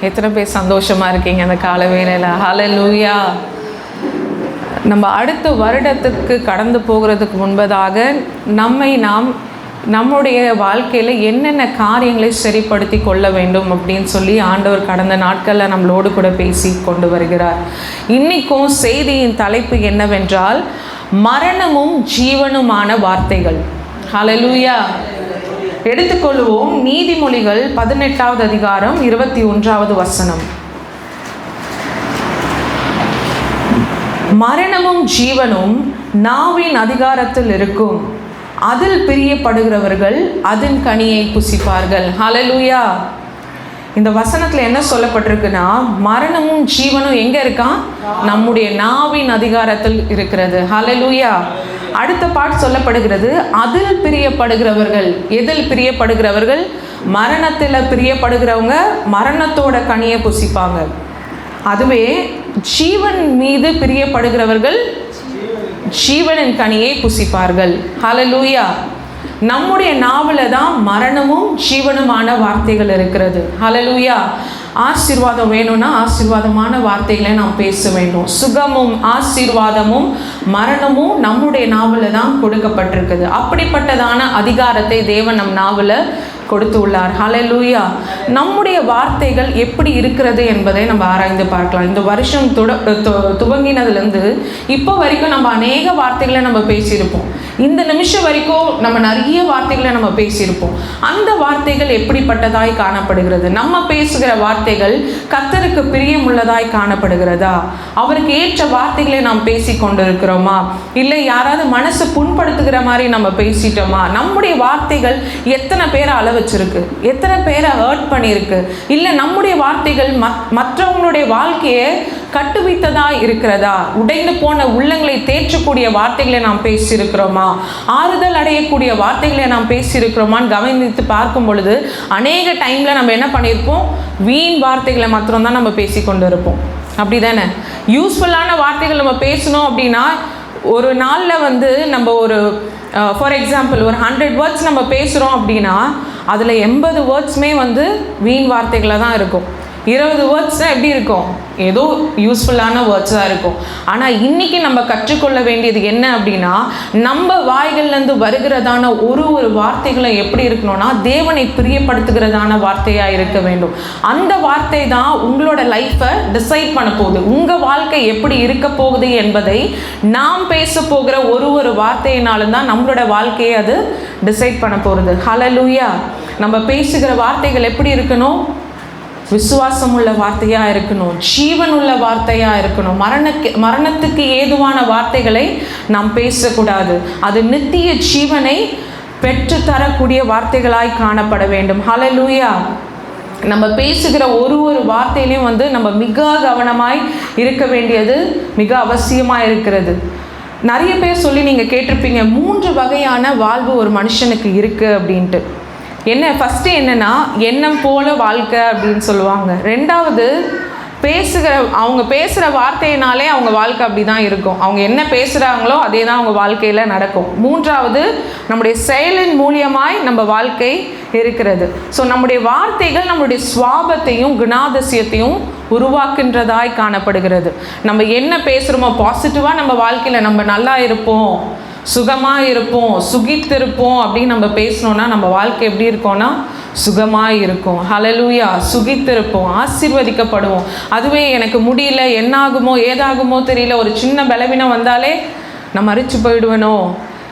எத்தனை பேர் சந்தோஷமா இருக்கீங்க அந்த கால வேளையில? ஹல்லேலூயா. நம்ம அடுத்த வருடத்துக்கு கடந்து போகிறதுக்கு முன்பதாக நாம் நம்முடைய வாழ்க்கையில் என்னென்ன காரியங்களை சரிப்படுத்தி கொள்ள வேண்டும் அப்படின்னு சொல்லி ஆண்டவர் கடந்த நாட்களில் நம்மளோடு கூட பேசி கொண்டு வருகிறார். இன்றைக்கும் செய்தியின் தலைப்பு என்னவென்றால், மரணமும் ஜீவனுமான வார்த்தைகள். ஹல்லேலூயா. எடுத்துக்கொள்வோம் நீதிமொழிகள் 18வது அதிகாரம் 21வது வசனம். மரணமும் ஜீவனும் நாவின் அதிகாரத்தில் இருக்கும், அதில் பிரியப்படுகிறவர்கள் அதன் கனியை புசிப்பார்கள். ஹல்லேலூயா. இந்த வசனத்தில் என்ன சொல்லப்பட்டிருக்குன்னா, மரணமும் ஜீவனும் எங்க இருக்கா? நம்முடைய நாவின் அதிகாரத்தில் இருக்கிறது. ஹல்லேலூயா. அடுத்த பாட்டு சொல்லப்படுகிறது, அதில் பிரியப்படுகிறவர்கள். எதில் பிரியப்படுகிறவர்கள்? மரணத்தில் பிரியப்படுகிறவங்க மரணத்தோட கனியை புசிப்பாங்க. அதுவே ஜீவன் மீது பிரியப்படுகிறவர்கள் ஜீவனின் கனியை புசிப்பார்கள். ஹல்லேலூயா. நம்முடைய நாவல தான் மரணமும் ஜீவனுமான வார்த்தைகள் இருக்கிறது. ஹல்லேலூயா. ஆசீர்வாதம் வேணும்னா ஆசீர்வாதமான வார்த்தைகளை நாம் பேச வேண்டும். சுகமும் ஆசீர்வாதமும் மரணமும் நம்முடைய நாவல தான் கொடுக்கப்பட்டிருக்குது. அப்படிப்பட்டதான அதிகாரத்தை தேவன் நம் நாவல கொடுத்து உள்ளார். ஹல்லேலூயா. நம்முடைய வார்த்தைகள் எப்படி இருக்கிறது என்பதை நம்ம ஆராய்ந்து பார்க்கலாம். இந்த வருஷம் துவங்கினதுலேருந்து இப்போ வரைக்கும் நம்ம அநேக வார்த்தைகளை நம்ம பேசியிருப்போம். இந்த நிமிஷம் வரைக்கும் நம்ம நிறைய வார்த்தைகளை நம்ம பேசியிருப்போம். அந்த வார்த்தைகள் எப்படிப்பட்டதாய் காணப்படுகிறது? நம்ம பேசுகிற வார்த்தைகள் கர்த்தருக்கு பிரியமுள்ளதாய் காணப்படுகிறதா? அவருக்கு ஏற்ற வார்த்தைகளை நாம் பேசி கொண்டிருக்கிறோமா? இல்லை யாராவது மனசை புண்படுத்துகிற மாதிரி நம்ம பேசிட்டோமா? நம்முடைய வார்த்தைகள் எத்தனை பேரை அளவு வச்சிருக்கு? எத்தனை பேரை ஹர்ட் பண்ணியிருக்கு? இல்லை நம்முடைய வார்த்தைகள் மற்றவங்களுடைய வாழ்க்கையை கட்டுவித்ததா இருக்கிறதா? உடைந்து போன உள்ளங்களை தேற்றக்கூடிய வார்த்தைகளை நாம் பேசியிருக்கிறோமா? ஆறுதல் அடையக்கூடிய வார்த்தைகளை நாம் பேசியிருக்கிறோமான்னு கவனித்து பார்க்கும் பொழுது அநேக டைமில் நம்ம என்ன பண்ணியிருப்போம்? வீண் வார்த்தைகளை மாத்திரம்தான் நம்ம பேசி கொண்டு இருப்போம். அப்படி தானே? யூஸ்ஃபுல்லான வார்த்தைகள் நம்ம பேசணும் அப்படின்னா, ஒரு நாளில் நம்ம ஒரு ஃபார் எக்ஸாம்பிள் ஒரு 100 வேர்ட்ஸ் நம்ம பேசுகிறோம் அப்படின்னா அதில் 80 வேர்ட்ஸுமே வீண் வார்த்தைகளாக தான் இருக்கும். 20 வேர்ட்ஸ் தான் எப்படி இருக்கும்? ஏதோ யூஸ்ஃபுல்லான வேர்ட்ஸாக இருக்கும். ஆனால் இன்றைக்கி நம்ம கற்றுக்கொள்ள வேண்டியது என்ன அப்படின்னா, நம்ம வாய்கள்லேருந்து வருகிறதான ஒரு வார்த்தைகளை எப்படி இருக்கணும்னா தேவனை பிரியப்படுத்துகிறதான வார்த்தையாக இருக்க வேண்டும். அந்த வார்த்தை தான் உங்களோட லைஃப்பை டிசைட் பண்ண போகுது. உங்கள் வாழ்க்கை எப்படி இருக்க போகுது என்பதை நாம் பேச போகிற ஒரு வார்த்தையினாலும் தான் நம்மளோட வாழ்க்கையை அது டிசைட் பண்ண போகிறது. ஹல்லேலூயா. நம்ம பேசுகிற வார்த்தைகள் எப்படி இருக்கணும்? விசுவாசம் உள்ள வார்த்தையாக இருக்கணும், ஜீவன் உள்ள வார்த்தையாக இருக்கணும். மரணத்துக்கு ஏதுவான வார்த்தைகளை நாம் பேசக்கூடாது. அது நித்திய ஜீவனை பெற்று தரக்கூடிய வார்த்தைகளாய் காணப்பட வேண்டும். ஹல்லேலூயா. நம்ம பேசுகிற ஒரு வார்த்தையிலையும் நம்ம மிக கவனமாய் இருக்க வேண்டியது மிக அவசியமாக இருக்கிறது. நிறைய பேர் சொல்லி நீங்கள் கேட்டிருப்பீங்க, 3 வகையான வாழ்வு ஒரு மனுஷனுக்கு இருக்குது அப்படின்ட்டு. என்ன? ஃபஸ்ட்டு என்னென்னா, எண்ணம் போல வாழ்க்கை அப்படின்னு சொல்லுவாங்க. ரெண்டாவது, அவங்க பேசுகிற வார்த்தையினாலே அவங்க வாழ்க்கை அப்படி தான் இருக்கும். அவங்க என்ன பேசுகிறாங்களோ அதே தான் அவங்க வாழ்க்கையில் நடக்கும். மூன்றாவது, நம்முடைய செயலின் மூலியமாய் நம்ம வாழ்க்கை இருக்கிறது. ஸோ நம்முடைய வார்த்தைகள் நம்முடைய சுவாபத்தையும் குணாதிசயத்தையும் உருவாக்குன்றதாய் காணப்படுகிறது. நம்ம என்ன பேசுகிறோமோ பாசிட்டிவாக நம்ம வாழ்க்கையில் நம்ம நல்லா இருப்போம், சுகமாக இருப்போம், சுகித்திருப்போம் அப்படின்னு நம்ம பேசணுன்னா நம்ம வாழ்க்கை எப்படி இருக்கோன்னா சுகமாக இருக்கும். ஹல்லேலூயா. சுகித்திருப்போம், ஆசீர்வதிக்கப்படுவோம். அதுவே எனக்கு முடியல, என்னாகுமோ ஏதாகுமோ தெரியல, ஒரு சின்ன பலவீனம் வந்தாலே நான் மறித்து போயிடுவேனோ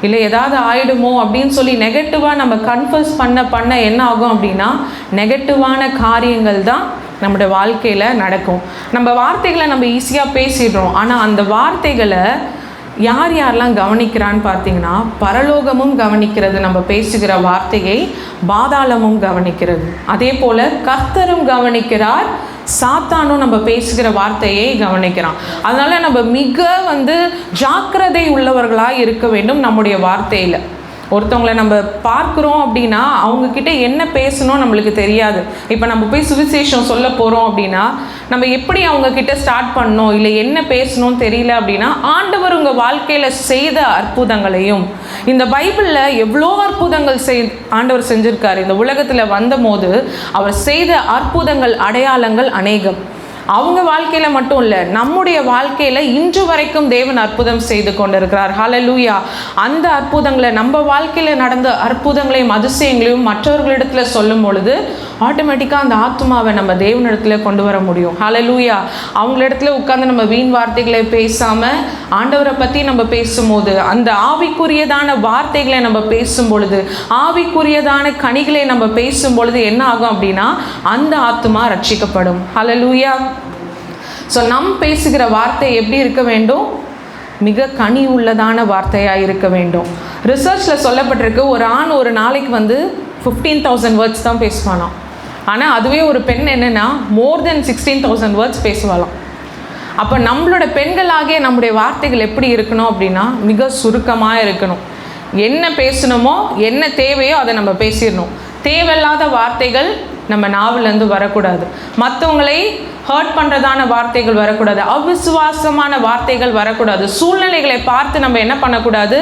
இல்லை ஏதாவது ஆயிடுமோ அப்படின்னு சொல்லி நெகட்டிவாக நம்ம கன்ஃபர்ஸ் பண்ண என்ன ஆகும் அப்படின்னா நெகட்டிவான காரியங்கள் தான் நம்முடைய வாழ்க்கையில் நடக்கும். நம்ம வார்த்தைகளை நம்ம ஈஸியாக பேசிடுறோம். ஆனால் அந்த வார்த்தைகளை யாரெல்லாம் கவனிக்கிறான்னு பார்த்தீங்கன்னா, பரலோகமும் கவனிக்கிறது நம்ம பேசுகிற வார்த்தையை, பாதாளமும் கவனிக்கிறது. அதே போல் கர்த்தரும் கவனிக்கிறார், சாத்தானும் நம்ம பேசுகிற வார்த்தையை கவனிக்கிறான். அதனால் நம்ம மிக ஜாக்கிரதை உள்ளவர்களாக இருக்க வேண்டும் நம்முடைய வார்த்தையில். ஒருத்தவங்களை நம்ம பார்க்குறோம் அப்படின்னா அவங்கக்கிட்ட என்ன பேசணும் நம்மளுக்கு தெரியாது. இப்போ நம்ம போய் சுவிசேஷம் சொல்ல போகிறோம் அப்படின்னா நம்ம எப்படி அவங்கக்கிட்ட ஸ்டார்ட் பண்ணணும், இல்லை என்ன பேசணும்னு தெரியல அப்படின்னா ஆண்டவர் உங்கள் வாழ்க்கையில் செய்த அற்புதங்களையும் இந்த பைபிளில் எவ்வளோ அற்புதங்கள் ஆண்டவர் செஞ்சுருக்காரு. இந்த உலகத்தில் வந்தபோது அவர் செய்த அற்புதங்கள், அடையாளங்கள் அநேகம். அவங்க வாழ்க்கையில் மட்டும் இல்லை, நம்முடைய வாழ்க்கையில் இன்று வரைக்கும் தேவன் அற்புதம் செய்து கொண்டிருக்கிறார். ஹல்லேலூயா. அந்த அற்புதங்களை, நம்ம வாழ்க்கையில் நடந்த அற்புதங்களையும் அதிசயங்களையும் மற்றவர்களிடத்தில் சொல்லும் பொழுது ஆட்டோமேட்டிக்காக அந்த ஆத்மாவை நம்ம தேவனிடத்தில் கொண்டு வர முடியும். ஹல்லேலூயா. அவங்களிடத்துல உட்கார்ந்து நம்ம வீண் வார்த்தைகளை பேசாமல் ஆண்டவரை பற்றி நம்ம பேசும்போது, அந்த ஆவிக்குரியதான வார்த்தைகளை நம்ம பேசும் பொழுது, ஆவிக்குரியதான கனிகளை நம்ம பேசும் பொழுது என்ன ஆகும் அப்படின்னா அந்த ஆத்மா ரட்சிக்கப்படும். ஹல்லேலூயா. ஸோ நம் பேசுகிற வார்த்தை எப்படி இருக்க வேண்டும்? மிக கனி உள்ளதான வார்த்தையாக இருக்க வேண்டும். ரிசர்ச்சில் சொல்லப்பட்டிருக்கு, ஒரு ஆண் ஒரு நாளைக்கு 15,000 வேர்ட்ஸ் தான் பேசுவானாம். ஆனால் அதுவே ஒரு பெண் என்னென்னா மோர் தென் 16,000 வேர்ட்ஸ் பேசுவாளாம். அப்போ நம்மளோட பெண்களாகிய நம்முடைய வார்த்தைகள் எப்படி இருக்கணும் அப்படின்னா மிக சுருக்கமாக இருக்கணும். என்ன பேசணுமோ, என்ன தேவையோ அதை நம்ம பேசிடணும். தேவையில்லாத வார்த்தைகள் நம்ம நாவிலேருந்து வரக்கூடாது. மற்றவங்களை ஹர்ட் பண்ணுறதான வார்த்தைகள் வரக்கூடாது. அவிசுவாசமான வார்த்தைகள் வரக்கூடாது. சூழ்நிலைகளை பார்த்து நம்ம என்ன பண்ணக்கூடாது?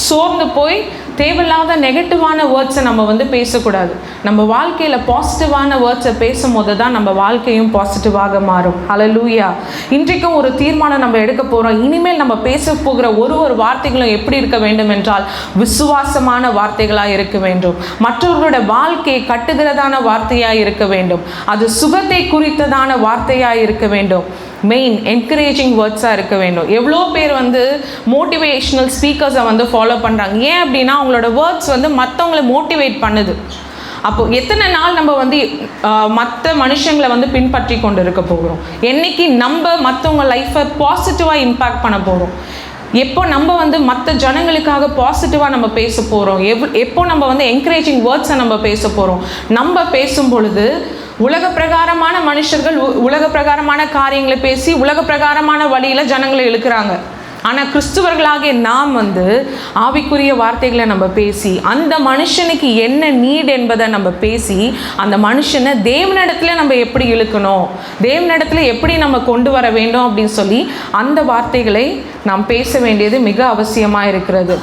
சோர்ந்து போய் தேவையில்லாத நெகட்டிவான வேர்ட்ஸை நம்ம பேசக்கூடாது. நம்ம வாழ்க்கையில் பாசிட்டிவான வேர்ட்ஸை பேசும்போது தான் நம்ம வாழ்க்கையும் பாசிட்டிவாக மாறும். ஹல்லேலூயா. இன்றைக்கும் ஒரு தீர்மானம் நம்ம எடுக்க போகிறோம். இனிமேல் நம்ம பேச போகிற ஒரு வார்த்தைகளும் எப்படி இருக்க வேண்டும் என்றால் விசுவாசமான வார்த்தைகளாக இருக்க வேண்டும். மற்றவர்களோட வாழ்க்கையை கட்டுகிறதான வார்த்தையாக இருக்க வேண்டும். அது சுகத்தை குறித்ததான வார்த்தையாக இருக்க வேண்டும். மெயின் என்கரேஜிங் வேர்ட்ஸாக இருக்க வேண்டும். எவ்வளோ பேர் மோட்டிவேஷ்னல் ஸ்பீக்கர்ஸை ஃபாலோ பண்ணுறாங்க. ஏன் அப்படின்னா அவங்களோட வேர்ட்ஸ் மற்றவங்களை மோட்டிவேட் பண்ணுது. அப்போது எத்தனை நாள் நம்ம மற்ற மனுஷங்களை பின்பற்றி கொண்டு இருக்க போகிறோம்? என்னைக்கு நம்ம மற்றவங்க லைஃப்பை பாசிட்டிவாக இம்பேக்ட் பண்ண போகிறோம்? எப்போ நம்ம மற்ற ஜனங்களுக்காக பாசிட்டிவாக நம்ம பேச போகிறோம்? எப்போ நம்ம என்கரேஜிங் வேர்ட்ஸை நம்ம பேச போகிறோம்? நம்ம பேசும் பொழுது உலக பிரகாரமான மனுஷர்கள் உலக பிரகாரமான காரியங்களை பேசி உலக பிரகாரமான வழியில் ஜனங்களை இழுக்கிறாங்க. ஆனால் கிறிஸ்துவர்களாகிய நாம் ஆவிக்குரிய வார்த்தைகளை நம்ம பேசி அந்த மனுஷனுக்கு என்ன நீட் என்பதை நம்ம பேசி அந்த மனுஷனை தேவனிடத்துல நம்ம எப்படி இழுக்கணும், தேவனிடத்துல எப்படி நம்ம கொண்டு வர வேண்டும் அப்படின்னு சொல்லி அந்த வார்த்தைகளை நாம் பேச வேண்டியது மிக அவசியமாக இருக்கிறது.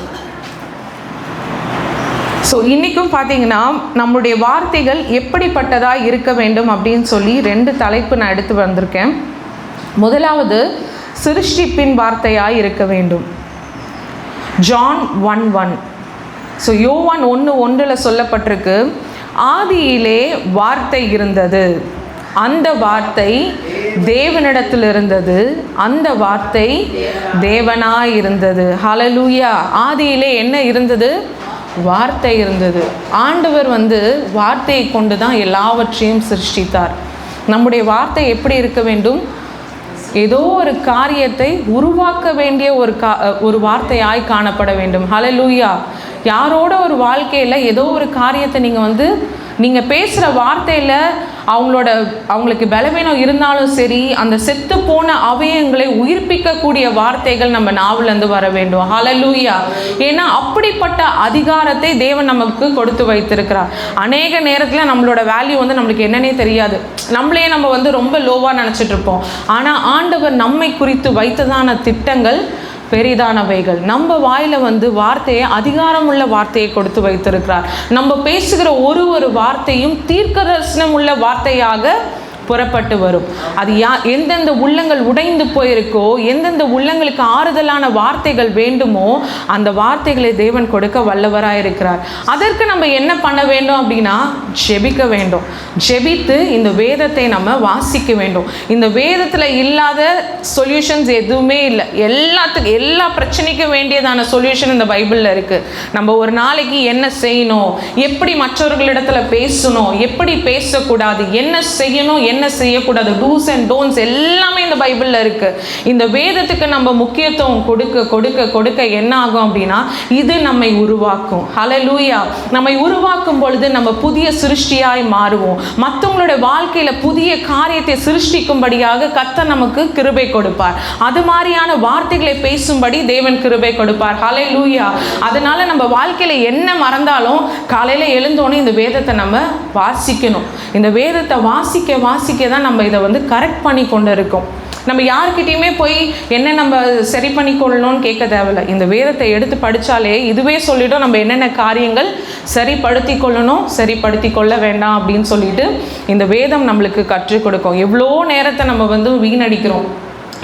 ஸோ இன்றைக்கும் பார்த்தீங்கன்னா நம்முடைய வார்த்தைகள் எப்படிப்பட்டதாக இருக்க வேண்டும் அப்படின்னு சொல்லி 2 தலைப்பு நான் எடுத்து வந்திருக்கேன். முதலாவது சிருஷ்டிப்பின் வார்த்தையாக இருக்க வேண்டும். ஜான் 1:1. ஸோ யோவான் 1:1 சொல்லப்பட்டிருக்கு, ஆதியிலே வார்த்தை இருந்தது, அந்த வார்த்தை தேவனிடத்தில் இருந்தது, அந்த வார்த்தை தேவனாய் இருந்தது. ஹல்லேலூயா. ஆதியிலே என்ன இருந்தது? வார்த்தை இருந்தது. ஆண்டவர் வார்த்தையை கொண்டு தான் எல்லாவற்றையும் சிருஷ்டித்தார். நம்முடைய வார்த்தை எப்படி இருக்க வேண்டும்? ஏதோ ஒரு காரியத்தை உருவாக்க வேண்டிய ஒரு வார்த்தையாய் காணப்பட வேண்டும். ஹல்லேலூயா. யாரோட ஒரு வாழ்க்கையில் ஏதோ ஒரு காரியத்தை நீங்கள் பேசுகிற வார்த்தையில் அவங்களுக்கு பலவீனம் இருந்தாலும் சரி, அந்த செத்து போன அவயங்களை உயிர்ப்பிக்கக்கூடிய வார்த்தைகள் நம்ம நாவிலேருந்து வர வேண்டும். ஹல்லேலூயா. ஏன்னா அப்படிப்பட்ட அதிகாரத்தை தேவன் நமக்கு கொடுத்து வைத்திருக்கிறார். அநேக நேரத்தில் நம்மளோட வேல்யூ நம்மளுக்கு என்னன்னே தெரியாது. நம்மளே நம்ம ரொம்ப லோவாக நினச்சிட்டு இருப்போம். ஆனால் ஆண்டவர் நம்மை குறித்து வைத்ததான திட்டங்கள் பெரிதானவைகள். நம்ம வாயில் வார்த்தையை, அதிகாரம் உள்ள வார்த்தையை கொடுத்து வைத்திருக்கிறார். நம்ம பேசுகிற ஒரு வார்த்தையும் தீர்க்க தரிசனம் உள்ள வார்த்தையாக புறப்பட்டு வரும். அது எந்தெந்த உள்ளங்கள் உடைந்து போயிருக்கோ, எந்தெந்த உள்ளங்களுக்கு ஆறுதலான வார்த்தைகள் வேண்டுமோ அந்த வார்த்தைகளை தேவன் கொடுக்க வல்லவராக இருக்கிறார். அதற்கு நம்ம என்ன பண்ண வேண்டும் அப்படின்னா ஜெபிக்க வேண்டும். ஜெபித்து இந்த வேதத்தை நம்ம வாசிக்க வேண்டும். இந்த வேதத்தில் இல்லாத சொல்யூஷன்ஸ் எதுவுமே இல்லை. எல்லா பிரச்சனைக்கும் வேண்டியதான சொல்யூஷன் இந்த பைபிளில் இருக்குது. நம்ம ஒரு நாளைக்கு என்ன செய்யணும், எப்படி மற்றவர்களிடத்துல பேசணும், எப்படி பேசக்கூடாது, என்ன செய்யணும், என்ன செய்யக்கூடாது, டூஸ் அண்ட் டோன்ட்ஸ் எல்லாமே இந்த பைபிளில் இருக்கு. இந்த வேதத்துக்கு நம்ம முக்கியத்துவம் கொடுக்க என்ன ஆகும் அப்படின்னா இது நம்மை உருவாக்கும். ஹல்லேலூயா. நம்மை உருவாக்கும் பொழுது நம்ம புதிய சிருஷ்டியாய் மாறுவோம். மற்றவங்களோட வாழ்க்கையில புதிய காரியத்தை சிருஷ்டிக்கும்படியாக கர்த்தர் நமக்கு கிருபை கொடுப்பார். அது மாதிரியான வார்த்தைகளை பேசும்படி தேவன் கிருபை கொடுப்பார். ஹல்லேலூயா. அதனால நம்ம வாழ்க்கையில என்ன மறந்தாலும் காலையில எழுந்தோன்னே இந்த வேதத்தை நம்ம வாசிக்கணும். இந்த வேதத்தை வாசிக்க தான் நம்ம இதை கரெக்ட் பண்ணி கொண்டு இருக்கோம். நம்ம யார்கிட்டையுமே போய் என்ன நம்ம சரி பண்ணிக்கொள்ளணும்னு கேட்க தேவையில்லை. இந்த வேதத்தை எடுத்து படித்தாலே இதுவே சொல்லிவிடும் நம்ம என்னென்ன காரியங்கள் சரிப்படுத்தி கொள்ளணும், சரிப்படுத்தி கொள்ள வேண்டாம் அப்படின்னு சொல்லிட்டு இந்த வேதம் நம்மளுக்கு கற்றுக் கொடுக்கும். எவ்வளோ நேரத்தை நம்ம வந்து வீணடிக்கிறோம்.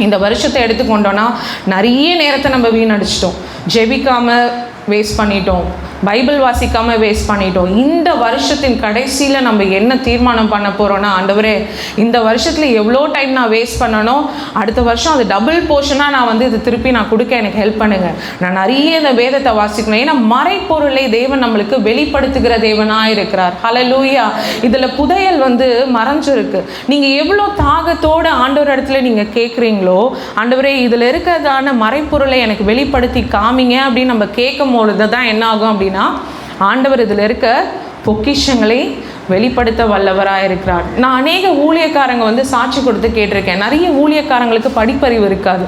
இந்த வருஷத்தை எடுத்துக்கொண்டோன்னா நிறைய நேரத்தை நம்ம வீணடிச்சிட்டோம். ஜெபிக்காமல் வேஸ்ட் பண்ணிட்டோம், பைபிள் வாசிக்காமல் வேஸ்ட் பண்ணிட்டோம். இந்த வருஷத்தின் கடைசியில் நம்ம என்ன தீர்மானம் பண்ண போகிறோன்னா, ஆண்டவரே இந்த வருஷத்தில் எவ்வளோ டைம் நான் வேஸ்ட் பண்ணணும், அடுத்த வருஷம் அது டபுள் போர்ஷனாக நான் வந்து இது திருப்பி நான் கொடுக்க எனக்கு ஹெல்ப் பண்ணுங்கள். நான் நிறைய இந்த வேதத்தை வாசிக்கணும். ஏன்னா மறைப்பொருளை தேவன் நம்மளுக்கு வெளிப்படுத்துகிற தேவனாக இருக்கிறார். ஹல்லேலூயா. இதில் புதையல் வந்து மறைஞ்சிருக்கு. நீங்கள் எவ்வளோ தாகத்தோடு ஆண்டவர் இடத்துல நீங்கள் கேட்குறீங்களோ, ஆண்டவரே இதில் இருக்கிறதான மறைப்பொருளை எனக்கு வெளிப்படுத்தி காமிங்க அப்படின்னு நம்ம கேட்கும் பொழுது தான் என்ன ஆகும் அப்படின்னா, ஆண்டவர் இதில் இருக்க பொக்கிஷங்களை வெளிப்படுத்த வல்லவராக இருக்கிறார். நான் அநேக ஊழியக்காரங்க வந்து சாட்சி கொடுத்து கேட்டிருக்கேன். நிறைய ஊழியக்காரங்களுக்கு படிப்பறிவு இருக்காது.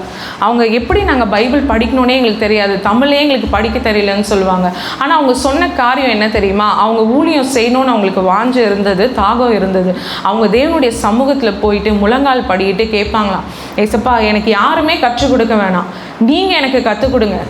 அவங்க எப்படி நாங்கள் பைபிள் படிக்கணுன்னே எங்களுக்கு தெரியாது, தமிழே எங்களுக்கு படிக்க தெரியலன்னு சொல்லுவாங்க. ஆனால் அவங்க சொன்ன காரியம் என்ன தெரியுமா? அவங்க ஊழியம் செய்யணும்னு அவங்களுக்கு வாஞ்சு இருந்தது, தாகம் இருந்தது. அவங்க தேவனுடைய சமூகத்தில் போயிட்டு முழங்கால் படிக்கிட்டு கேட்பாங்களாம், ஏசப்பா எனக்கு யாருமே கற்றுக் கொடுக்க வேணாம், நீங்கள் எனக்கு கற்றுக் கொடுங்க.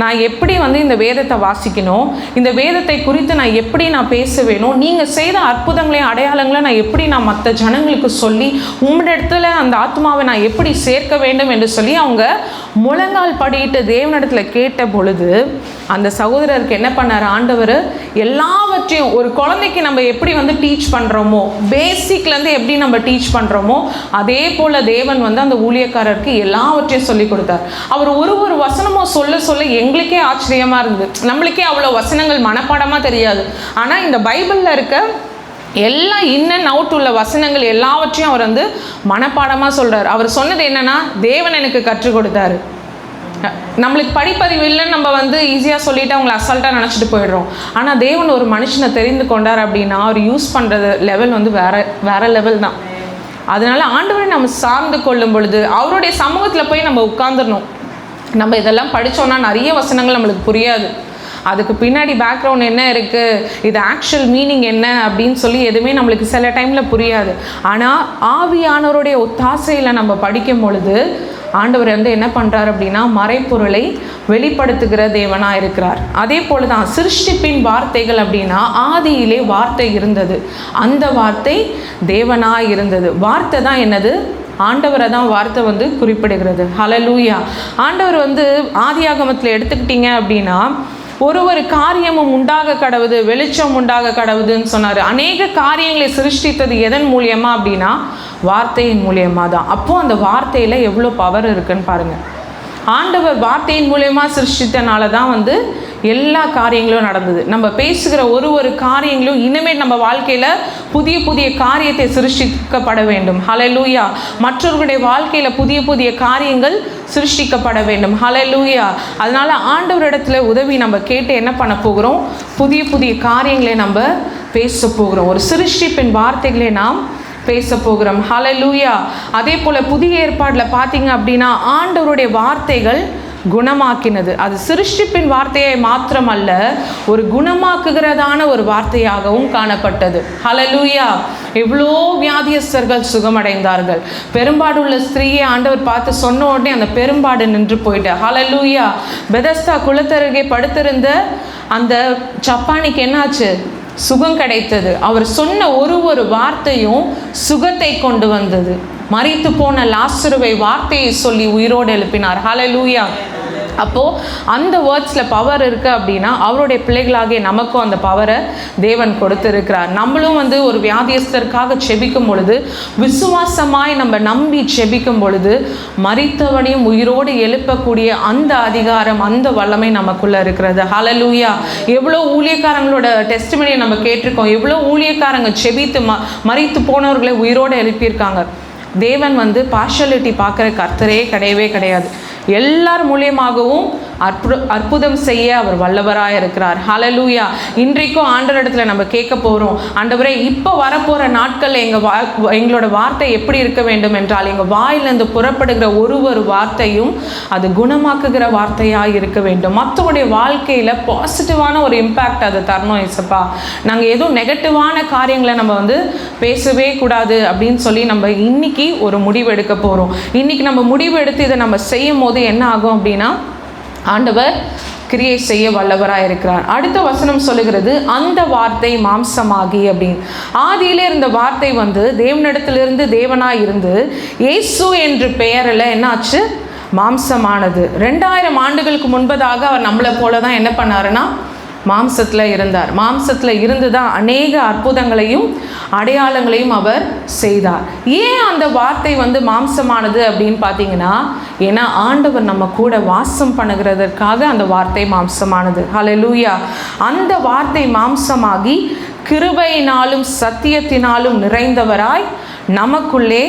நான் எப்படி வந்து இந்த வேதத்தை வாசிக்கணும், இந்த வேதத்தை குறித்து நான் எப்படி நான் பேச வேணும், நீங்கள் செய்த அற்புதங்களையும் அடையாளங்களை நான் எப்படி நான் மற்ற ஜனங்களுக்கு சொல்லி உங்களுடைய இடத்துல அந்த ஆத்மாவை நான் எப்படி சேர்க்க வேண்டும் என்று சொல்லி அவங்க முழங்கால் படிட்டு தேவனிடத்தில் கேட்ட பொழுது அந்த சகோதரருக்கு என்ன பண்ணார் ஆண்டவர்? எல்லாவற்றையும் ஒரு குழந்தைக்கு நம்ம எப்படி வந்து டீச் பண்ணுறோமோ, பேசிக்லேருந்து எப்படி நம்ம டீச் பண்ணுறோமோ, அதே போல் தேவன் வந்து அந்த ஊழியக்காரருக்கு எல்லாவற்றையும் சொல்லி கொடுத்தார். அவர் ஒரு வசனமும் சொல்ல சொல்ல எங்களுக்கே ஆச்சரியமாக இருந்தது. நம்மளுக்கே அவ்வளோ வசனங்கள் மனப்பாடமாக தெரியாது. ஆனால் இந்த பைபிளில் இருக்க எல்லா இன் அண்ட் அவுட் உள்ள வசனங்கள் எல்லாவற்றையும் அவர் வந்து மனப்பாடமாக சொல்கிறார். அவர் சொன்னது என்னென்னா, தேவன் எனக்கு கற்றுக் கொடுத்தாரு. நம்மளுக்கு படிப்பறிவு இல்லைன்னு நம்ம வந்து ஈஸியாக சொல்லிவிட்டு அவங்கள அசால்ட்டாக நினச்சிட்டு போயிடுறோம். ஆனால் தேவன் ஒரு மனுஷனை தெரிந்து கொண்டார் அப்படின்னா அவர் யூஸ் பண்ணுறது லெவல் வந்து வேறு லெவல் தான். அதனால் ஆண்டவரை நம்ம சார்ந்து கொள்ளும் பொழுது அவருடைய சமூகத்தில் போய் நம்ம உட்காந்துடணும். நம்ம இதெல்லாம் படித்தோன்னா நிறைய வசனங்கள் நம்மளுக்கு புரியாது. அதுக்கு பின்னாடி பேக்ரவுண்ட் என்ன இருக்குது, இது ஆக்சுவல் மீனிங் என்ன அப்படின்னு சொல்லி எதுவுமே நம்மளுக்கு சில டைமில் புரியாது. ஆனால் ஆவியானவருடைய ஒத்தாசையில் நம்ம படிக்கும் பொழுது ஆண்டவர் வந்து என்ன பண்ணுறார் அப்படின்னா மறைப்பொருளை வெளிப்படுத்துகிற தேவனாக இருக்கிறார். அதே போல் தான் சிருஷ்டிப்பின் வார்த்தைகள் அப்படின்னா, ஆதியிலே வார்த்தை இருந்தது, அந்த வார்த்தை தேவனாக இருந்தது. வார்த்தை தான் என்னது? ஆண்டவரை தான் வார்த்தை வந்து குறிப்பிடுகிறது. ஹல்லேலூயா. ஆண்டவர் வந்து ஆதியாகமத்தில் எடுத்துக்கிட்டீங்க அப்படின்னா ஒரு காரியமும் உண்டாக கடவுது, வெளிச்சம் உண்டாக கடவுதுன்னு சொன்னார். அநேக காரியங்களை சிருஷ்டித்தது எதன் மூலியமா அப்படின்னா வார்த்தையின் மூலியமாக தான். அப்போது அந்த வார்த்தையில் எவ்வளோ பவர் இருக்குன்னு பாருங்கள். ஆண்டவர் வார்த்தையின் மூலயமா சிருஷ்டித்தனால தான் வந்து எல்லா காரியங்களும் நடந்தது. நம்ம பேசுகிற ஒரு காரியங்களும் இனிமேல் நம்ம வாழ்க்கையில் புதிய காரியத்தை சிருஷ்டிக்கப்பட வேண்டும். ஹல்லேலூயா. மற்றவர்களுடைய வாழ்க்கையில் புதிய காரியங்கள் சிருஷ்டிக்கப்பட வேண்டும். ஹல்லேலூயா. அதனால் ஆண்டவரிடத்துல உதவி நம்ம கேட்டு என்ன பண்ண போகிறோம்? புதிய காரியங்களை நம்ம பேச போகிறோம். ஒரு சிருஷ்டிப்பின் வார்த்தைகளை நாம் பேச போகிறோம். ஹல்லேலூயா. அதே போல் புதிய ஏற்பாடில் பார்த்தீங்க அப்படின்னா ஆண்டவருடைய வார்த்தைகள் குணமாக்கினது. அது சிருஷ்டிப்பின் வார்த்தையை மாத்திரமல்ல, ஒரு குணமாக்குகிறதான ஒரு வார்த்தையாகவும் காணப்பட்டது. ஹல்லேலூயா. எவ்வளோ வியாதியஸ்தர்கள் சுகமடைந்தார்கள். பெரும்பாடுள்ள ஸ்திரீயை ஆண்டவர் பார்த்து சொன்ன உடனே அந்த பெரும்பாடு நின்று போயிட்டு. ஹல்லேலூயா. பெதஸ்தா குளத்தருகே படுத்திருந்த அந்த சப்பானிக்கு என்னாச்சு? சுகம் கிடைத்தது. அவர் சொன்ன ஒரு வார்த்தையும் சுகத்தை கொண்டு வந்தது. மரித்து போன லாசருவை வார்த்தையை சொல்லி உயிரோடு எழுப்பினார். ஹல்லேலூயா. அப்போது அந்த வேர்ட்ஸில் பவர் இருக்குது அப்படின்னா அவருடைய பிள்ளைகளாகிய நமக்கும் அந்த பவரை தேவன் கொடுத்துருக்கிறார். நம்மளும் வந்து ஒரு வியாதியஸ்தருக்காக செபிக்கும் பொழுது, விசுவாசமாய் நம்ம நம்பி செபிக்கும் பொழுது, மரித்தவனையும் உயிரோடு எழுப்பக்கூடிய அந்த அதிகாரம், அந்த வல்லமை நமக்குள்ளே இருக்கிறது. ஹல்லேலூயா. எவ்வளோ ஊழியக்காரங்களோட டெஸ்டிமனியை நம்ம கேட்டிருக்கோம். எவ்வளோ ஊழியக்காரங்க செபித்து மரித்து போனவர்களை உயிரோடு எழுப்பியிருக்காங்க. தேவன் வந்து பார்ஷாலிட்டி பார்க்குற கர்த்தரே கிடையவே கிடையாது. எல்லார் மூலியமாகவும் அற்புதம் செய்ய அவர் வல்லவராக இருக்கிறார். ஹல்லேலூயா. இன்றைக்கும் ஆண்டவரிடத்தில் நம்ம கேட்க போகிறோம், ஆண்டவரே இப்போ வரப்போகிற நாட்களில் எங்களோட வார்த்தை எப்படி இருக்க வேண்டும் என்றால், எங்கள் வாயிலிருந்து புறப்படுகிற ஒரு வார்த்தையும் அது குணமாக்குகிற வார்த்தையாக இருக்க வேண்டும். மற்றவருடைய வாழ்க்கையில் பாசிட்டிவான ஒரு இம்பேக்ட் அது தரணும். இசப்பா, நாங்கள் எதுவும் நெகட்டிவான காரியங்களை நம்ம பேசவே கூடாது அப்படின்னு சொல்லி நம்ம இன்னைக்கு ஒரு முடிவு எடுக்க போகிறோம். இன்னைக்கு நம்ம முடிவு எடுத்து இதை நம்ம செய்யும் போது என்ன ஆகும் அப்படின்னா, ஆண்டவர் கிரியை செய்ய வல்லவராக இருக்கிறார். அடுத்த வசனம் சொல்லுகிறது, அந்த வார்த்தை மாம்சமாகி அப்படின்னு. ஆதியிலே இருந்த வார்த்தை தேவனிடத்திலிருந்து தேவனாய் இருந்து இயேசு என்று பெயரில் என்னாச்சு, மாம்சமானது. 2000 ஆண்டுகளுக்கு முன்பதாக அவர் நம்மளை போல தான் என்ன பண்ணாருன்னா மாம்சத்தில் இருந்தார். மாம்சத்தில் இருந்து தான் அநேக அற்புதங்களையும் அடையாளங்களையும் அவர் செய்தார். ஏன் அந்த வார்த்தை மாம்சமானது அப்படின்னு பார்த்தீங்கன்னா, ஏன்னா ஆண்டவர் நம்ம கூட வாசம் பண்ணுகிறதற்காக அந்த வார்த்தை மாம்சமானது. ஹல்லேலூயா. அந்த வார்த்தை மாம்சமாகி கிருபையினாலும் சத்தியத்தினாலும் நிறைந்தவராய் நமக்குள்ளே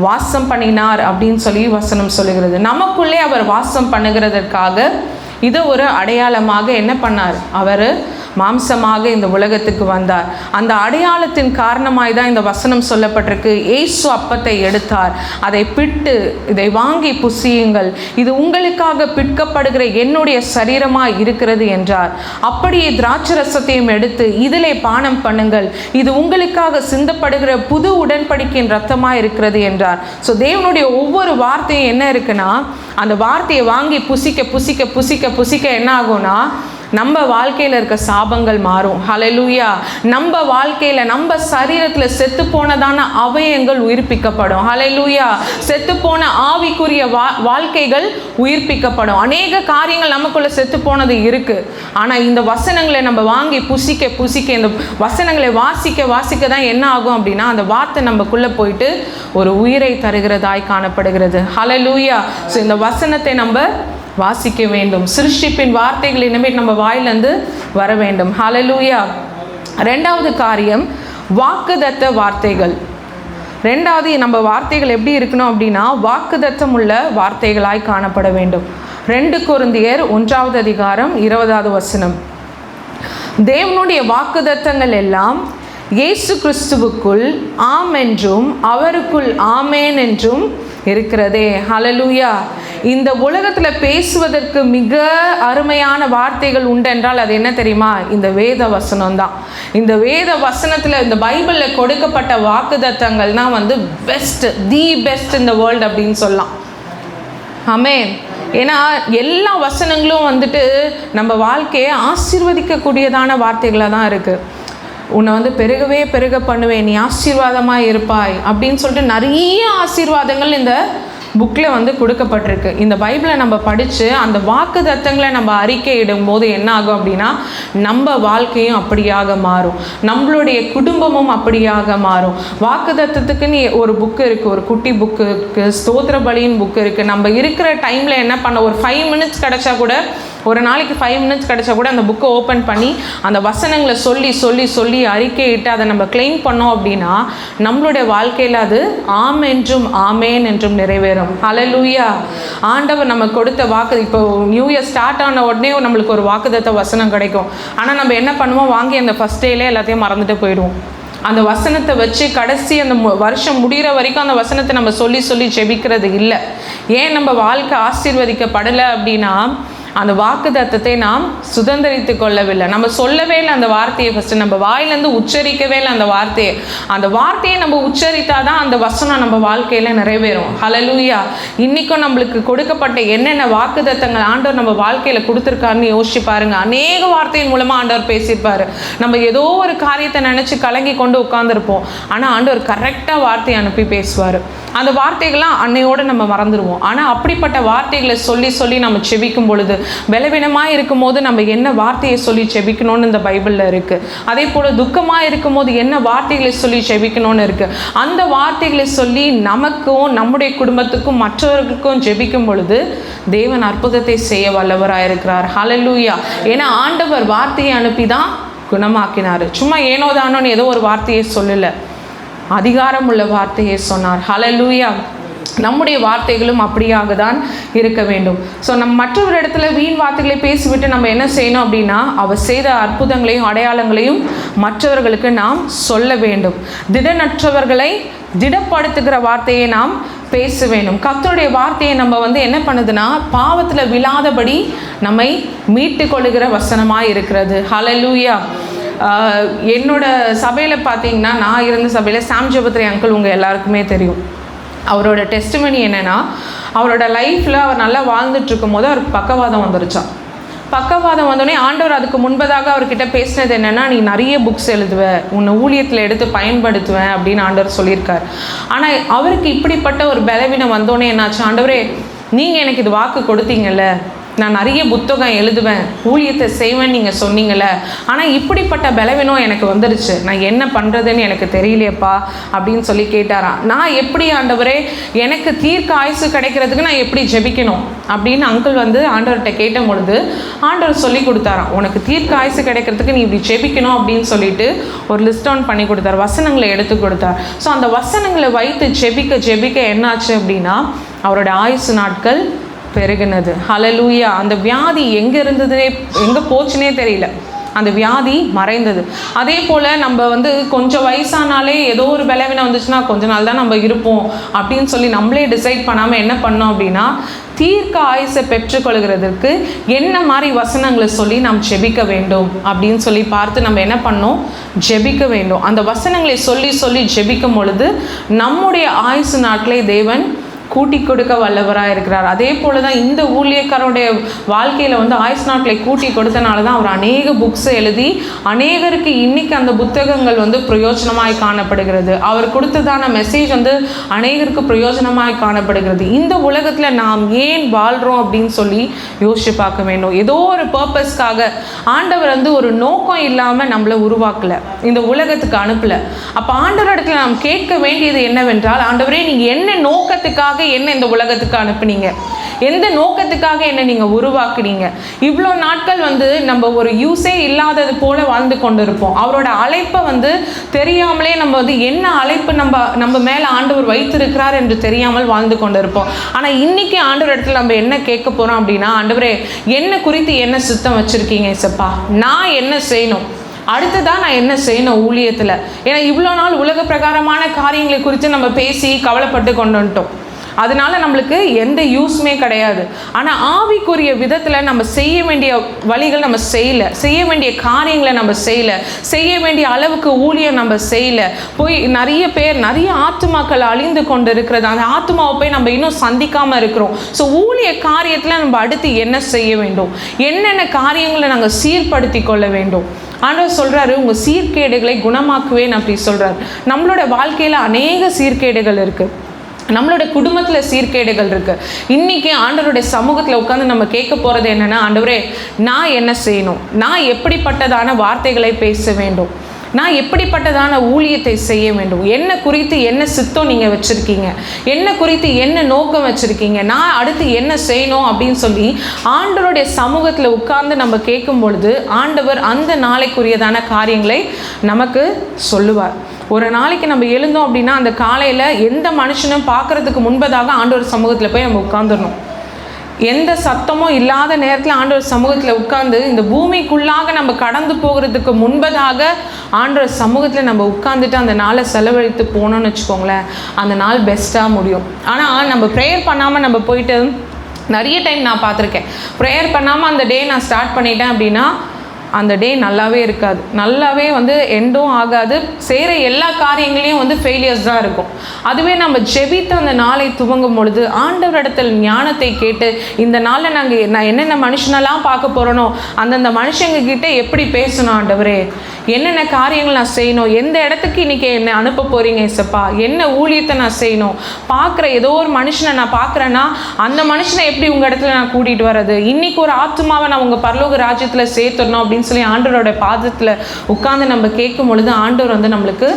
வாசம் பண்ணினார் அப்படின்னு சொல்லி வசனம் சொல்லுகிறது. நமக்குள்ளே அவர் வாசம் பண்ணுகிறதற்காக இது ஒரு அடையாளமாக என்ன பண்ணார், அவர் மாம்சமாக இந்த உலகத்துக்கு வந்தார். அந்த அடையாளத்தின் காரணமாய் தான் இந்த வசனம் சொல்லப்பட்டிருக்கு. இயேசு அப்பத்தை எடுத்தார், அதை பிட்டு, இதை வாங்கி புசியுங்கள், இது உங்களுக்காக பிற்கப்படுகிற என்னுடைய சரீரமாய் இருக்கிறது என்றார். அப்படியே திராட்சரசத்தையும் எடுத்து இதிலே பானம் பண்ணுங்கள், இது உங்களுக்காக சிந்தப்படுகிற புது உடன்படிக்கையின் ரத்தமாய் இருக்கிறது என்றார். ஸோ தேவனுடைய ஒவ்வொரு வார்த்தையும் என்ன இருக்குன்னா, அந்த வார்த்தையை வாங்கி புசிக்க புசிக்க புசிக்க புசிக்க என்ன ஆகும்னா, நம்ம வாழ்க்கையில் இருக்க சாபங்கள் மாறும். ஹல்லேலூயா. நம்ம வாழ்க்கையில், நம்ம சரீரத்தில் செத்து போனதான அவயங்கள் உயிர்ப்பிக்கப்படும். ஹல்லேலூயா. செத்து போன ஆவிக்குரிய வாழ்க்கைகள் உயிர்ப்பிக்கப்படும். அநேக காரியங்கள் நமக்குள்ள செத்து போனது இருக்கு. ஆனால் இந்த வசனங்களை நம்ம வாங்கி புசிக்க புசிக்க, இந்த வசனங்களை வாசிக்க வாசிக்க தான் என்ன ஆகும் அப்படின்னா, அந்த வார்த்தை நமக்குள்ள போயிட்டு ஒரு உயிரை தருகிறதாய் காணப்படுகிறது. ஹல்லேலூயா. ஸோ இந்த வசனத்தை நம்ம வாசிக்க வேண்டும். சிருஷ்டிப்பின் வார்த்தைகள் இனிமேல் நம்ம வாயிலிருந்து வர வேண்டும். ஹல்லேலூயா. 2வது காரியம், வாக்குதத்த வார்த்தைகள். 2வது நம்ம வார்த்தைகள் எப்படி இருக்கணும் அப்படின்னா, வாக்குதத்தம் உள்ள வார்த்தைகளாய் காணப்பட வேண்டும். 2 கொரிந்தியர் 1வது அதிகாரம் 20வது வசனம். தேவனுடைய வாக்குதத்தங்கள் எல்லாம் இயேசு கிறிஸ்துவுக்குள் ஆம் என்றும் அவருக்குள் ஆமேன் என்றும் இருக்கிறதே. ஹல்லேலூயா. இந்த உலகத்தில் பேசுவதற்கு மிக அருமையான வார்த்தைகள் உண்டென்றால் அது என்ன தெரியுமா, இந்த வேத வசனம் தான். இந்த வேத வசனத்தில், இந்த பைபிளில் கொடுக்கப்பட்ட வாக்குதத்தங்கள் தான் பெஸ்ட், தி பெஸ்ட் இந்த வேர்ல்டு அப்படின்னு சொல்லலாம். ஆமென். ஏன்னா எல்லா வசனங்களும் நம்ம வாழ்க்கையை ஆசீர்வதிக்கக்கூடியதான வார்த்தைகளாக தான் இருக்குது. உன்னை பெருகவே பெருக பண்ணுவேன், நீ ஆசீர்வாதமாக இருப்பாய் அப்படின்னு சொல்லிட்டு நிறைய ஆசீர்வாதங்கள் இந்த புக்கில் கொடுக்கப்பட்டிருக்கு. இந்த பைபிளை நம்ம படித்து அந்த வாக்கு தத்தங்களை நம்ம அறிக்கையிடும் போது என்ன ஆகும் அப்படின்னா, நம்ம வாழ்க்கையும் அப்படியாக மாறும், நம்மளுடைய குடும்பமும் அப்படியாக மாறும். வாக்கு தத்தத்துக்குன்னு ஒரு புக்கு இருக்குது, ஒரு குட்டி புக்கு இருக்குது, ஸ்தோத்திர பலியின் புக்கு இருக்குது. நம்ம இருக்கிற டைமில் என்ன பண்ண, ஒரு 5 மினிட்ஸ் கிடச்சா கூட, ஒரு நாளைக்கு 5 மினிட்ஸ் கிடச்சா கூட அந்த புக்கை ஓப்பன் பண்ணி அந்த வசனங்களை சொல்லி சொல்லி சொல்லி அறிக்கையிட்டு அதை நம்ம கிளைம் பண்ணோம் அப்படின்னா, நம்மளுடைய வாழ்க்கையில் அது ஆம் என்றும் ஆமேன் என்றும் நிறைவேறும். ஹல்லேலூயா. ஆண்டவர் நம்ம கொடுத்த வாக்கு, இப்போ நியூ இயர் ஸ்டார்ட் ஆன உடனே நம்மளுக்கு ஒரு வாக்குதத்த வசனம் கிடைக்கும். ஆனால் நம்ம என்ன பண்ணுவோம், வாங்கி அந்த ஃபஸ்ட் டேலே எல்லாத்தையும் மறந்துட்டு போயிடுவோம். அந்த வசனத்தை வச்சு கடைசி அந்த வருஷம் முடிகிற வரைக்கும் அந்த வசனத்தை நம்ம சொல்லி சொல்லி ஜெபிக்கிறது இல்லை. ஏன் நம்ம வாழ்க்கை ஆசீர்வதிக்கப்படலை அப்படின்னா, அந்த வாக்குதத்தத்தை நாம் சுதந்திரித்து கொள்ளவில்லை. நம்ம சொல்லவே இல்லை அந்த வார்த்தையை, ஃபஸ்ட்டு நம்ம வாயிலேருந்து உச்சரிக்கவே இல்லை அந்த வார்த்தையை. அந்த வார்த்தையை நம்ம உச்சரித்தாதான் அந்த வசனம் நம்ம வாழ்க்கையில் நிறைவேறும். ஹல்லேலூயா. இன்றைக்கும் நம்மளுக்கு கொடுக்கப்பட்ட என்னென்ன வாக்குதத்தங்கள் ஆண்டவர் நம்ம வாழ்க்கையில் கொடுத்துருக்காருன்னு யோசிச்சு பாருங்கள். அநேக வார்த்தையின் மூலமாக ஆண்டவர் பேசியிருப்பார். நம்ம ஏதோ ஒரு காரியத்தை நினச்சி கலங்கி கொண்டு உட்காந்துருப்போம். ஆனால் ஆண்டவர் கரெக்டாக வார்த்தையை அனுப்பி பேசுவார். அந்த வார்த்தைகள்லாம் அன்னையோடு நம்ம மறந்துடுவோம். ஆனால் அப்படிப்பட்ட வார்த்தைகளை சொல்லி சொல்லி நம்ம செபிக்கும் பொழுது, பலவீனமாக இருக்கும் போது நம்ம என்ன வார்த்தையை சொல்லி செபிக்கணும்னு இந்த பைபிளில் இருக்குது. அதே போல் துக்கமாக இருக்கும் போது என்ன வார்த்தைகளை சொல்லி செபிக்கணும்னு இருக்குது. அந்த வார்த்தைகளை சொல்லி நமக்கும் நம்முடைய குடும்பத்துக்கும் மற்றவர்களுக்கும் ஜெபிக்கும் பொழுது தேவன் அற்புதத்தை செய்ய வல்லவராக இருக்கிறார். ஹல்லேலூயா. ஏன்னா ஆண்டவர் வார்த்தையை அனுப்பி தான் குணமாக்கினார். சும்மா ஏனோதானோன்னு ஏதோ ஒரு வார்த்தையை சொல்லலை, அதிகாரம் உள்ள வார்த்தையை சொன்னார். ஹல்லேலூயா. நம்முடைய வார்த்தைகளும் அப்படியாக தான் இருக்க வேண்டும். ஸோ மற்றொரு இடத்துல வீண் வார்த்தைகளை பேசிவிட்டு நம்ம என்ன செய்யணும் அப்படின்னா, அவர் செய்த அற்புதங்களையும் அடையாளங்களையும் மற்றவர்களுக்கு நாம் சொல்ல வேண்டும். திடனற்றவர்களை திடப்படுத்துகிற வார்த்தையை நாம் பேச வேண்டும். கர்த்தருடைய வார்த்தையை நம்ம என்ன பண்ணுதுன்னா, பாவத்தில் விழாதபடி நம்மை மீட்டு கொள்ளுகிற வசனமாக இருக்கிறது. ஹல்லேலூயா. என்னோட சபையில் பார்த்தீங்கன்னா, நான் இருந்த சபையில் சாம் ஜெபத்ரி அங்கிள் உங்கள் எல்லாருக்குமே தெரியும். அவரோட டெஸ்டிமனி என்னென்னா, அவரோட லைஃப்பில் அவர் நல்லா வாழ்ந்துட்டுருக்கும் போது அவருக்கு பக்கவாதம் வந்துருச்சான். பக்கவாதம் வந்தோடனே ஆண்டவர் அதுக்கு முன்பதாக அவர்கிட்ட பேசினது என்னென்னா, நீ நிறைய புக்ஸ் எழுதுவ, உன்னை ஊழியத்தில் எடுத்து பயன்படுத்துவேன் அப்படின்னு ஆண்டவர் சொல்லியிருக்கார். ஆனால் அவருக்கு இப்படிப்பட்ட ஒரு பலவீனம் வந்தோடனே என்னாச்சு, ஆண்டவரே நீங்கள் எனக்கு இது வாக்கு கொடுத்தீங்கல்ல, நான் நிறைய புத்தகம் எழுதுவேன், ஊழியத்தை செய்வேன் நீங்கள் சொன்னீங்கள்ல, ஆனால் இப்படிப்பட்ட பலவீனம் எனக்கு வந்துருச்சு, நான் என்ன பண்ணுறதுன்னு எனக்கு தெரியலையப்பா அப்படின்னு சொல்லி கேட்டாராம். நான் எப்படி ஆண்டவரே எனக்கு தீர்க்க ஆயுசு கிடைக்கிறதுக்கு நான் எப்படி ஜெபிக்கணும் அப்படின்னு அங்கிள் ஆண்டவர்கிட்ட கேட்ட பொழுது ஆண்டவர் சொல்லி கொடுத்தாராம். உனக்கு தீர்க்க ஆயுசு கிடைக்கிறதுக்கு நீ இப்படி ஜெபிக்கணும் அப்படின்னு சொல்லிட்டு ஒரு லிஸ்ட் டவுன் பண்ணி கொடுத்தார், வசனங்களை எடுத்து கொடுத்தார். ஸோ அந்த வசனங்களை வைத்து ஜெபிக்க என்னாச்சு அப்படின்னா, அவரோட ஆயுசு நாட்கள் பெருகினது. ஹல்லேலூயா. அந்த வியாதி எங்கே போச்சுனே தெரியல, அந்த வியாதி மறைந்தது. அதே போல் நம்ம கொஞ்சம் வயசானாலே ஏதோ ஒரு பலவீனம் வந்துச்சுன்னா கொஞ்ச நாள் தான் நம்ம இருப்போம் அப்படின்னு சொல்லி நம்மளே டிசைட் பண்ணாமல் என்ன பண்ணோம் அப்படின்னா, தீர்க்க ஆயுசை பெற்றுக்கொள்கிறதுக்கு என்ன மாதிரி வசனங்களை சொல்லி நாம் ஜெபிக்க வேண்டும் அப்படின்னு சொல்லி பார்த்து நம்ம என்ன பண்ணோம், ஜெபிக்க வேண்டும். அந்த வசனங்களை சொல்லி சொல்லி ஜெபிக்கும் பொழுது நம்முடைய ஆயுசு நாட்களை தேவன் கூட்டி கொடுக்க வல்லவராக இருக்கிறார். அதே போல தான் இந்த ஊழியக்காரருடைய வாழ்க்கையில் ஆயுசு நாட்களை கூட்டி கொடுத்தனால தான் அவர் அநேக புக்ஸை எழுதி அநேகருக்கு இன்னைக்கு அந்த புத்தகங்கள் பிரயோஜனமாய் காணப்படுகிறது. அவர் கொடுத்ததான மெசேஜ் அநேகருக்கு பிரயோஜனமாய் காணப்படுகிறது. இந்த உலகத்தில் நாம் ஏன் வாழ்கிறோம் அப்படின்னு சொல்லி யோசிச்சு பார்க்க வேண்டும். ஏதோ ஒரு பர்பஸ்க்காக ஆண்டவர் ஒரு நோக்கம் இல்லாமல் நம்மளை உருவாக்கலை, இந்த உலகத்துக்கு அனுப்பலை. அப்போ ஆண்டவர் இடத்துல நாம் கேட்க வேண்டியது என்னவென்றால், ஆண்டவரே நீங்கள் என்ன நோக்கத்துக்காக என்ன இந்த உலகத்துக்கு அனுப்புனீங்க, எந்த நோக்கத்துக்காக என்ன நீங்கள் உருவாக்குனீங்க? இவ்வளோ நாட்கள் நம்ம ஒரு யூஸே இல்லாதது போல வாழ்ந்து கொண்டு இருப்போம். அவரோட அழைப்பை தெரியாமலே நம்ம என்ன அழைப்பு நம்ம மேலே ஆண்டவர் வைத்திருக்கிறார் என்று தெரியாமல் வாழ்ந்து கொண்டு இருப்போம். ஆனால் இன்னைக்கு ஆண்டவர் இடத்துல நம்ம என்ன கேட்க போகிறோம் அப்படின்னா, ஆண்டவரே என்ன குறித்து என்ன சித்தம் வச்சுருக்கீங்க இசப்பா, நான் என்ன செய்யணும், அடுத்ததான் நான் என்ன செய்யணும் ஊழியத்தில்? ஏன்னா இவ்வளோ நாள் உலக பிரகாரமான காரியங்களை குறித்து நம்ம பேசி கவலைப்பட்டு கொண்டு வந்துட்டோம். அதனால நம்மளுக்கு எந்த யூஸ்மே கிடையாது. ஆனால் ஆவிக்குரிய விதத்தில் நம்ம செய்ய வேண்டிய வழிகள் நம்ம செய்ய வேண்டிய காரியங்களை நம்ம செய்ய வேண்டிய அளவுக்கு ஊழியம் நம்ம போய் நிறைய ஆத்துமாக்கள் அழிந்து கொண்டு இருக்கிறது, அந்த ஆத்துமாவை போய் நம்ம இன்னும் சந்திக்காமல் இருக்கிறோம். ஸோ ஊழிய காரியத்தில் நம்ம அடுத்து என்ன செய்ய வேண்டும், என்னென்ன காரியங்களை நாங்கள் சீர்படுத்தி கொள்ள வேண்டும். ஆண்டவர் சொல்கிறாரு, உங்கள் சீர்கேடுகளை குணமாக்குவேன் அப்படி சொல்கிறார். நம்மளோட வாழ்க்கையில் அநேக சீர்கேடுகள் இருக்குது, நம்மளோட குடும்பத்தில் சீர்கேடுகள் இருக்குது. இன்றைக்கி ஆண்டவருடைய சமூகத்தில் உட்காந்து நம்ம கேட்க போகிறது என்னென்னா, ஆண்டவரே நான் என்ன செய்யணும், நான் எப்படிப்பட்டதான வார்த்தைகளை பேச வேண்டும், நான் எப்படிப்பட்டதான ஊழியத்தை செய்ய வேண்டும், என்ன குறித்து என்ன சித்தம் நீங்கள் வச்சுருக்கீங்க, என்ன குறித்து என்ன நோக்கம் வச்சுருக்கீங்க, நான் அடுத்து என்ன செய்யணும் அப்படின்னு சொல்லி ஆண்டவருடைய சமூகத்தில் உட்கார்ந்து நம்ம கேட்கும் பொழுது ஆண்டவர் அந்த நாளைக்குரியதான காரியங்களை நமக்கு சொல்லுவார். ஒரு நாளைக்கு நம்ம எழுந்தோம் அப்படின்னா அந்த காலையில் எந்த மனுஷனும் பார்க்குறதுக்கு முன்பதாக ஆண்டவர் சமூகத்தில் போய் நம்ம உட்காந்துடணும். எந்த சத்தமும் இல்லாத நேரத்தில் ஆண்டவர் சமூகத்தில் உட்கார்ந்து இந்த பூமிக்குள்ளாக நம்ம கடந்து போகிறதுக்கு முன்பதாக ஆண்டவர் சமூகத்தில் நம்ம உட்காந்துட்டு அந்த நாளை செலவழித்து போனோம்னு வச்சுக்கோங்களேன், அந்த நாள் பெஸ்ட்டாக முடியும். ஆனால் நம்ம ப்ரேயர் பண்ணாமல் நம்ம போயிட்டு நிறைய டைம் நான் பார்த்துருக்கேன், ப்ரேயர் பண்ணாமல் அந்த டே நான் ஸ்டார்ட் பண்ணிட்டேன் அப்படின்னா அந்த டே நல்லாவே இருக்காது, நல்லாவே எண்டும் ஆகாது, செய்கிற எல்லா காரியங்களையும் ஃபெயிலியர்ஸ் தான் இருக்கும். அதுவே நம்ம ஜெபித்து அந்த நாளை துவங்கும் பொழுது ஆண்டவரிடத்தில் ஞானத்தை கேட்டு இந்த நாளில் நான் என்னென்ன மனுஷனெல்லாம் பார்க்க போகிறேனோ அந்தந்த மனுஷங்கக்கிட்ட எப்படி பேசணும், ஆண்டவரே என்னென்ன காரியங்கள் நான் செய்யணும், எந்த இடத்துக்கு இன்றைக்கி என்னை அனுப்ப போகிறீங்க இசப்பா, என்ன ஊழியத்தை நான் செய்யணும், பார்க்குற ஏதோ ஒரு மனுஷனை நான் பார்க்குறேன்னா அந்த மனுஷனை எப்படி உங்கள் இடத்துல நான் கூட்டிகிட்டு வர்றது, இன்றைக்கி ஒரு ஆத்துமாவை நான் உங்கள் பரலோக ராஜ்யத்தில் சேர்த்துடணும் அப்படின்னு சொல்லி ஆண்டவரோட பாதத்தில் உட்கார்ந்து நம்ம கேட்கும் பொழுது ஆண்டவர் நம்மளுக்கு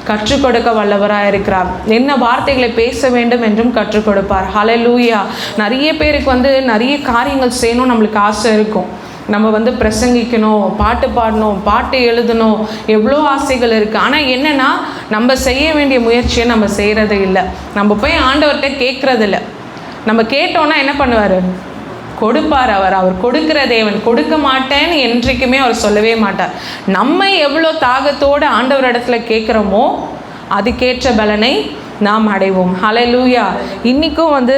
கற்றுக் கொடுக்க வல்லவராக இருக்கிறார். என்ன வார்த்தைகளை பேச வேண்டும் என்றும் கற்றுக் கொடுப்பார். ஹல்லேலூயா. நிறைய பேருக்கு நிறைய காரியங்கள் செய்யணும் நம்மளுக்கு ஆசை இருக்கும். நம்ம பிரசங்கிக்கணும், பாட்டு பாடணும், பாட்டு எழுதணும், எவ்வளோ ஆசைகள் இருக்குது. ஆனால் என்னென்னா நம்ம செய்ய வேண்டிய முயற்சியை நம்ம செய்கிறது இல்லை. நம்ம போய் ஆண்டவர்கிட்ட கேட்குறது இல்லை. நம்ம கேட்டோன்னா என்ன பண்ணுவார்? கொடுப்பார். அவர் கொடுக்கிற தேவன். கொடுக்க மாட்டேன்னு என்றைக்குமே அவர் சொல்லவே மாட்டார். நம்ம எவ்வளோ தாகத்தோடு ஆண்டவர் இடத்துல கேட்குறோமோ அதுக்கேற்ற பலனை நாம் அடைவோம். ஹல்லேலூயா. இன்றைக்கும்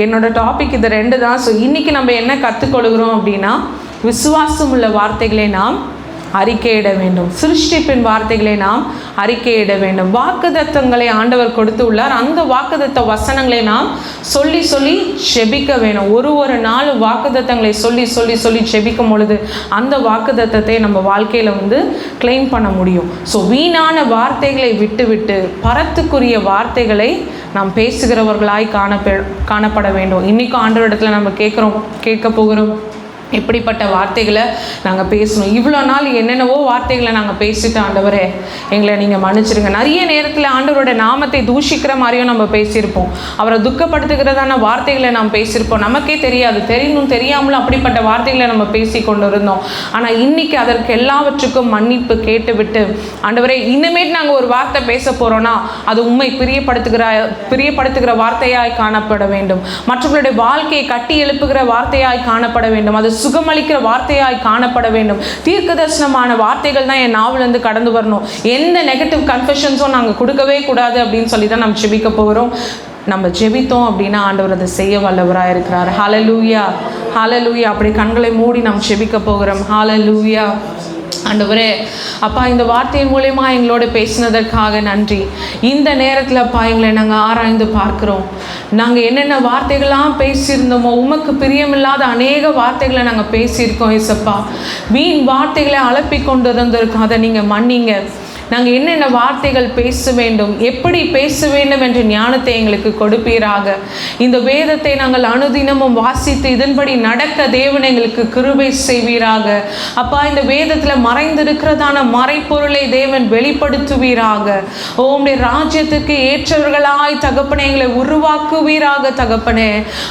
என்னோட டாபிக் இது 2 தான். ஸோ இன்றைக்கி நம்ம என்ன கற்றுக்கொள்கிறோம் அப்படின்னா, விசுவாசம் உள்ள வார்த்தைகளை நாம் அறிக்கையிட வேண்டும். சிருஷ்டிப்பின் வார்த்தைகளை நாம் அறிக்கையிட வேண்டும். வாக்குத்தத்தங்களை ஆண்டவர் கொடுத்து உள்ளார். அந்த வாக்குத்தத்த வசனங்களை நாம் சொல்லி சொல்லி செபிக்க வேணும். ஒரு நாள் வாக்குத்தத்தங்களை சொல்லி சொல்லி சொல்லி செபிக்கும் பொழுது அந்த வாக்குத்தத்தத்தை நம்ம வாழ்க்கையில் கிளைம் பண்ண முடியும். ஸோ வீணான வார்த்தைகளை விட்டு விட்டு பரத்துக்குரிய வார்த்தைகளை நாம் பேசுகிறவர்களாய் காணப்பட வேண்டும். இன்றைக்கும் ஆண்டவரிடத்தில் நம்ம கேட்க போகிறோம், இப்படிப்பட்ட வார்த்தைகளை நாங்கள் பேசணும். இவ்வளோ நாள் என்னென்னவோ வார்த்தைகளை நாங்கள் பேசிட்டோம். ஆண்டவரே எங்களை நீங்கள் மன்னிச்சிருங்க. நிறைய நேரத்தில் ஆண்டவரோட நாமத்தை தூஷிக்கிற மாதிரியும் நம்ம பேசியிருப்போம். அவரை துக்கப்படுத்துகிறதான வார்த்தைகளை நாம் பேசியிருப்போம். நமக்கே தெரியாது, தெரியாமலும் அப்படிப்பட்ட வார்த்தைகளை நம்ம பேசி கொண்டு இருந்தோம். ஆனால் இன்றைக்கி அதற்கு எல்லாவற்றுக்கும் மன்னிப்பு கேட்டுவிட்டு, ஆண்டவரே இனிமேட்டு நாங்கள் ஒரு வார்த்தை பேச போகிறோன்னா அது உண்மை பிரியப்படுத்துகிற வார்த்தையாய் காணப்பட வேண்டும். மற்றவர்களுடைய வாழ்க்கையை கட்டி எழுப்புகிற வார்த்தையாய் காணப்பட வேண்டும். அது சுகமளிக்கிற வார்த்தையாய் காணப்பட வேண்டும். தீர்க்கதரிசனமான வார்த்தைகள் தான் என் நாவிலிருந்து கடந்து வரணும். எந்த நெகட்டிவ் கன்ஃபெஷன்ஸும் நாங்கள் கொடுக்கவே கூடாது அப்படின்னு சொல்லி தான் நம்ம ஜெபிக்க போகிறோம். நம்ம ஜெபித்தோம் அப்படின்னா ஆண்டவர் அதை செய்ய வல்லவராக இருக்கிறார். ஹல்லேலூயா, ஹல்லேலூயா. அப்படி கண்களை மூடி நாம் ஜெபிக்க போகிறோம். ஹல்லேலூயா. ஆண்டவரே அப்பா, இந்த வார்த்தையின் மூலமா எங்களோட பேசினதற்காக நன்றி. இந்த நேரத்தில் அப்பா எங்களை நாங்கள் ஆராய்ந்து பார்க்குறோம். நாங்கள் என்னென்ன வார்த்தைகள்லாம் பேசியிருந்தோமோ, உமக்கு பிரியமில்லாத அநேக வார்த்தைகளை நாங்கள் பேசியிருக்கோம். ஏசப்பா, வீண் வார்த்தைகளை அலப்பி கொண்டு இருந்திருக்கோம். அதை நீங்கள் மன்னிங்க. நாங்கள் என்னென்ன வார்த்தைகள் பேச வேண்டும், எப்படி பேச வேண்டும் என்ற ஞானத்தை எங்களுக்கு கொடுப்பீராக. இந்த வேதத்தை நாங்கள் அனுதினமும் வாசித்து இதன்படி நடக்க தேவன் எங்களுக்கு கிருபை செய்வீராக. அப்பா, இந்த வேதத்தில் மறைந்திருக்கிறதான மறைப்பொருளை தேவன் வெளிப்படுத்துவீராக. உம்முடைய ராஜ்யத்துக்கு ஏற்றவர்களாய் தகப்பனே எங்களை உருவாக்குவீராக. தகப்பனே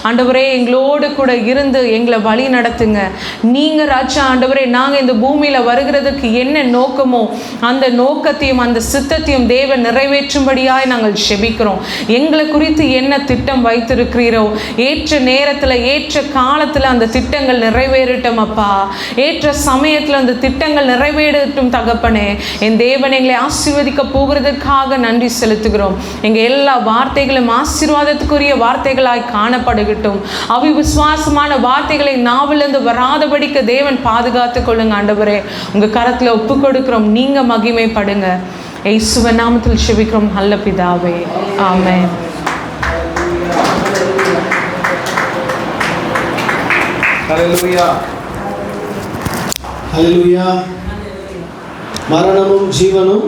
ஆண்டவரே, எங்களோடு கூட இருந்து எங்களை வழி நடத்துங்க. நீங்கள் ராஜா ஆண்டவரே, நாங்கள் இந்த பூமியில் வருகிறதுக்கு என்ன நோக்கமோ அந்த நோக்க அந்த சித்தத்தையும் தேவன் நிறைவேற்றும்படியாய் நாங்கள் செபிக்கிறோம். எங்களை குறித்து என்ன திட்டம் வைத்திருக்கிறீரோ ஏற்ற நேரத்தில் ஏற்ற காலத்தில் அந்த திட்டங்கள் நிறைவேறட்டும் அப்பா. ஏற்ற சமயத்தில் அந்த திட்டங்கள் நிறைவேறட்டும் தகப்பனே. என் தேவன் எங்களை ஆசீர்வதிக்க போகிறதுக்காக நன்றி செலுத்துகிறோம். எங்கள் எல்லா வார்த்தைகளும் ஆசீர்வாதத்துக்குரிய வார்த்தைகளாய் காணப்படுகட்டும். அவிசுவாசமான வார்த்தைகளை நாவிலிருந்து வராதபடிக்கு தேவன் பாதுகாத்து கொள்ளுங்க. ஆண்டவரே, உங்கள் கரத்தில் ஒப்பு கொடுக்கிறோம். நீங்க மகிமைப்படுங்க. இயேசுவின் நாமத்தில் செபிக்கிறோம் நல்ல பிதாவே, ஆமென். ஹல்லேலூயா, ஹல்லேலூயா. மரணமும் ஜீவனும்